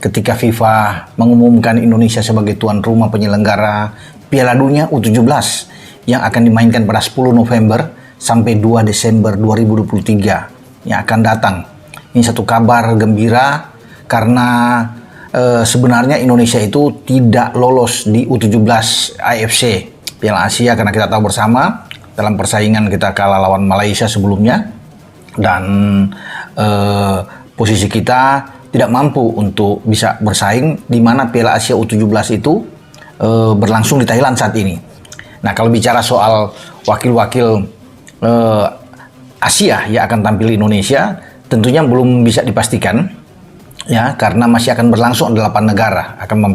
ketika FIFA mengumumkan Indonesia sebagai tuan rumah penyelenggara Piala Dunia U17 yang akan dimainkan pada 10 November sampai 2 Desember 2023 yang akan datang. Ini satu kabar gembira karena sebenarnya Indonesia itu tidak lolos di U17 AFC Piala Asia karena kita tahu bersama dalam persaingan kita kalah lawan Malaysia sebelumnya dan posisi kita tidak mampu untuk bisa bersaing di mana Piala Asia U17 itu berlangsung di Thailand saat ini. Nah, kalau bicara soal wakil-wakil Asia yang akan tampil di Indonesia, tentunya belum bisa dipastikan ya karena masih akan berlangsung 8 negara akan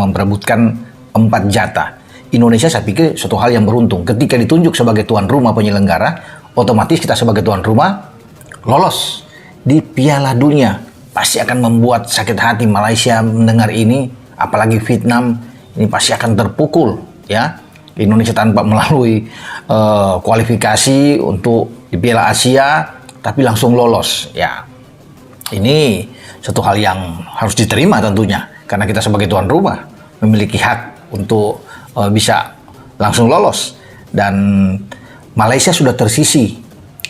memperebutkan 4 jatah. Indonesia saya pikir suatu hal yang beruntung ketika ditunjuk sebagai tuan rumah penyelenggara, otomatis kita sebagai tuan rumah lolos di Piala Dunia. Pasti akan membuat sakit hati Malaysia mendengar ini, apalagi Vietnam ini pasti akan terpukul ya. Indonesia tanpa melalui kualifikasi untuk di Piala Asia tapi langsung lolos ya. Ini satu hal yang harus diterima tentunya karena kita sebagai tuan rumah memiliki hak untuk bisa langsung lolos dan Malaysia sudah tersisi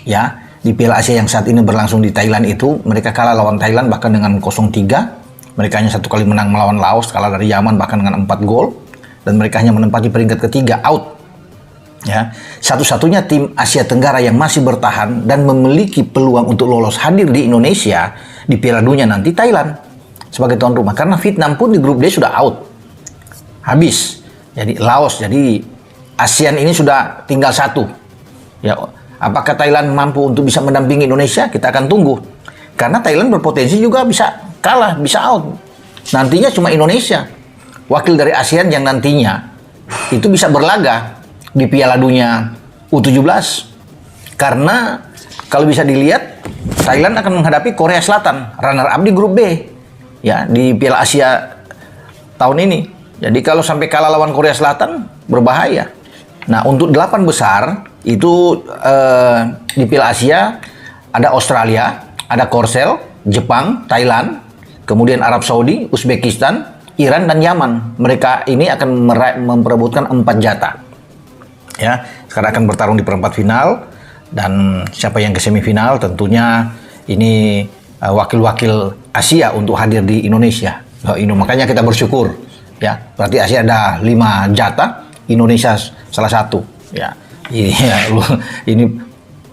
ya. Di Piala Asia yang saat ini berlangsung di Thailand itu, mereka kalah lawan Thailand bahkan dengan 0-3. Mereka hanya 1 kali menang melawan Laos, kalah dari Yaman bahkan dengan 4 gol. Dan mereka hanya menempati peringkat ketiga, out. Ya, satu-satunya tim Asia Tenggara yang masih bertahan dan memiliki peluang untuk lolos hadir di Indonesia di Piala Dunia nanti Thailand sebagai tuan rumah. Karena Vietnam pun di grup D sudah out. Habis. Jadi Laos, jadi ASEAN ini sudah tinggal 1. Ya, apakah Thailand mampu untuk bisa mendampingi Indonesia? Kita akan tunggu. Karena Thailand berpotensi juga bisa kalah, bisa out. Nantinya cuma Indonesia, wakil dari ASEAN yang nantinya itu bisa berlaga di Piala Dunia U17. Karena kalau bisa dilihat, Thailand akan menghadapi Korea Selatan, runner-up di grup B ya di Piala Asia tahun ini. Jadi kalau sampai kalah lawan Korea Selatan, berbahaya. Nah, untuk 8 besar itu di Piala Asia ada Australia, ada Korsel, Jepang, Thailand, kemudian Arab Saudi, Uzbekistan, Iran dan Yaman. Mereka ini akan memperebutkan 4 jatah. Ya, sekarang akan bertarung di perempat final dan siapa yang ke semifinal tentunya ini wakil-wakil Asia untuk hadir di Indonesia. Makanya kita bersyukur ya. Berarti Asia ada 5 jatah, Indonesia salah satu ya. Ini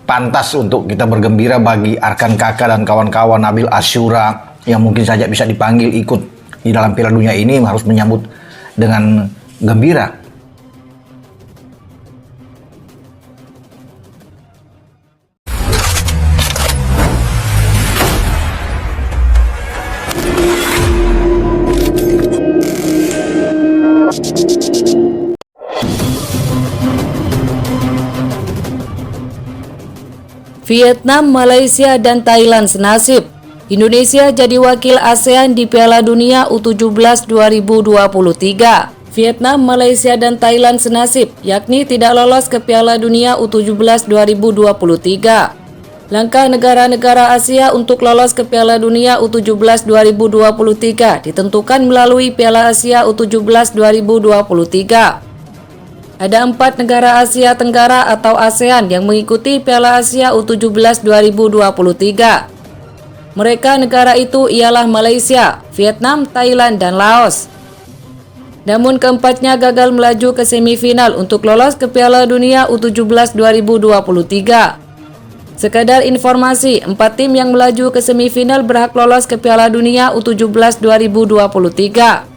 pantas untuk kita bergembira bagi Arkan Kakak dan kawan-kawan, Nabil Asyura yang mungkin saja bisa dipanggil ikut di dalam Piala Dunia ini, harus menyambut dengan gembira. Vietnam, Malaysia, dan Thailand senasib. Indonesia jadi wakil ASEAN di Piala Dunia U17 2023. Vietnam, Malaysia, dan Thailand senasib, yakni tidak lolos ke Piala Dunia U17 2023. Langkah negara-negara Asia untuk lolos ke Piala Dunia U17 2023 ditentukan melalui Piala Asia U17 2023. Ada 4 negara Asia Tenggara atau ASEAN yang mengikuti Piala Asia U17 2023. Mereka negara itu ialah Malaysia, Vietnam, Thailand, dan Laos. Namun keempatnya gagal melaju ke semifinal untuk lolos ke Piala Dunia U17 2023. Sekadar informasi, 4 tim yang melaju ke semifinal berhak lolos ke Piala Dunia U17 2023.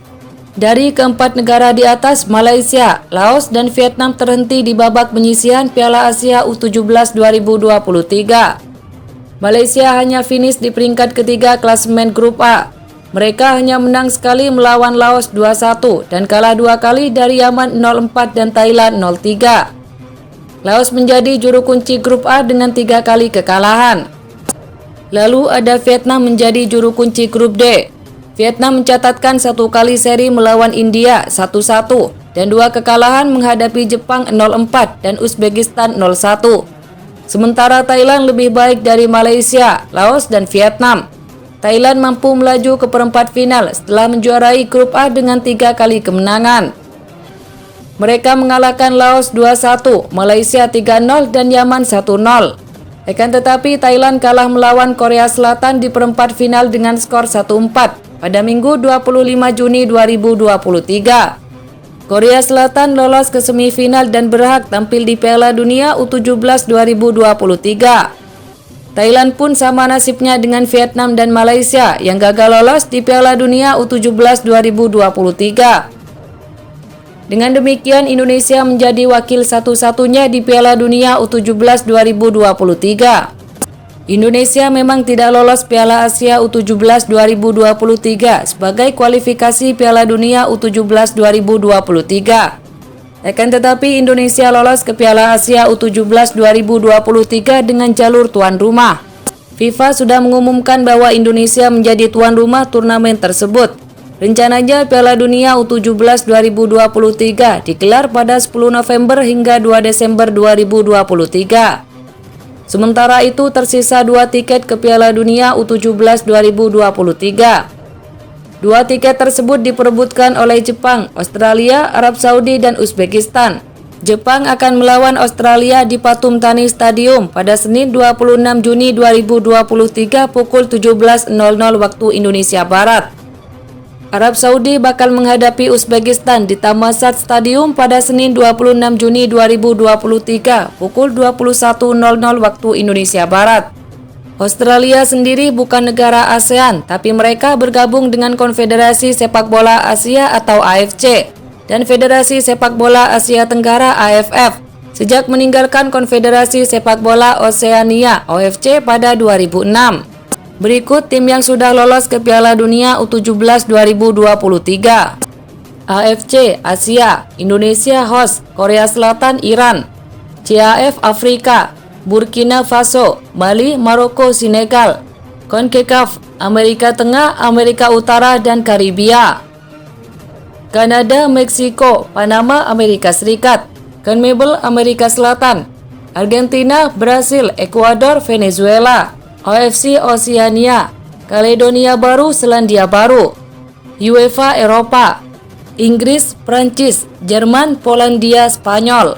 Dari keempat negara di atas, Malaysia, Laos, dan Vietnam terhenti di babak penyisihan Piala Asia U17 2023. Malaysia hanya finish di peringkat ketiga klasemen grup A. Mereka hanya menang sekali melawan Laos 2-1 dan kalah 2 kali dari Yaman 0-4 dan Thailand 0-3. Laos menjadi juru kunci grup A dengan 3 kali kekalahan. Lalu ada Vietnam menjadi juru kunci grup D. Vietnam mencatatkan 1 kali seri melawan India 1-1 dan 2 kekalahan menghadapi Jepang 0-4 dan Uzbekistan 0-1. Sementara Thailand lebih baik dari Malaysia, Laos, dan Vietnam. Thailand mampu melaju ke perempat final setelah menjuarai grup A dengan 3 kali kemenangan. Mereka mengalahkan Laos 2-1, Malaysia 3-0, dan Yaman 1-0. Akan tetapi Thailand kalah melawan Korea Selatan di perempat final dengan skor 1-4 pada Minggu 25 Juni 2023. Korea Selatan lolos ke semifinal dan berhak tampil di Piala Dunia U17 2023. Thailand pun sama nasibnya dengan Vietnam dan Malaysia yang gagal lolos di Piala Dunia U17 2023. Dengan demikian, Indonesia menjadi wakil satu-satunya di Piala Dunia U17 2023. Indonesia memang tidak lolos Piala Asia U17 2023 sebagai kualifikasi Piala Dunia U17 2023. Akan tetapi Indonesia lolos ke Piala Asia U17 2023 dengan jalur tuan rumah. FIFA sudah mengumumkan bahwa Indonesia menjadi tuan rumah turnamen tersebut. Rencananya Piala Dunia U17 2023 digelar pada 10 November hingga 2 Desember 2023. Sementara itu tersisa 2 tiket ke Piala Dunia U17 2023. 2 tiket tersebut diperebutkan oleh Jepang, Australia, Arab Saudi, dan Uzbekistan. Jepang akan melawan Australia di Pathum Thani Stadium pada Senin 26 Juni 2023 pukul 17.00 waktu Indonesia Barat. Arab Saudi bakal menghadapi Uzbekistan di Thammasat Stadium pada Senin 26 Juni 2023 pukul 21.00 waktu Indonesia Barat. Australia sendiri bukan negara ASEAN, tapi mereka bergabung dengan Konfederasi Sepak Bola Asia atau AFC dan Federasi Sepak Bola Asia Tenggara AFF sejak meninggalkan Konfederasi Sepak Bola Oseania OFC pada 2006. Berikut tim yang sudah lolos ke Piala Dunia U17 2023. AFC Asia, Indonesia host, Korea Selatan Iran. CAF Afrika, Burkina Faso, Mali, Maroko, Senegal. CONCACAF, Amerika Tengah, Amerika Utara, dan Karibia. Kanada, Meksiko, Panama, Amerika Serikat. CONMEBOL, Amerika Selatan. Argentina, Brasil, Ekuador, Venezuela. OFC Oceania, Kaledonia Baru, Selandia Baru. UEFA Eropa, Inggris, Prancis, Jerman, Polandia, Spanyol.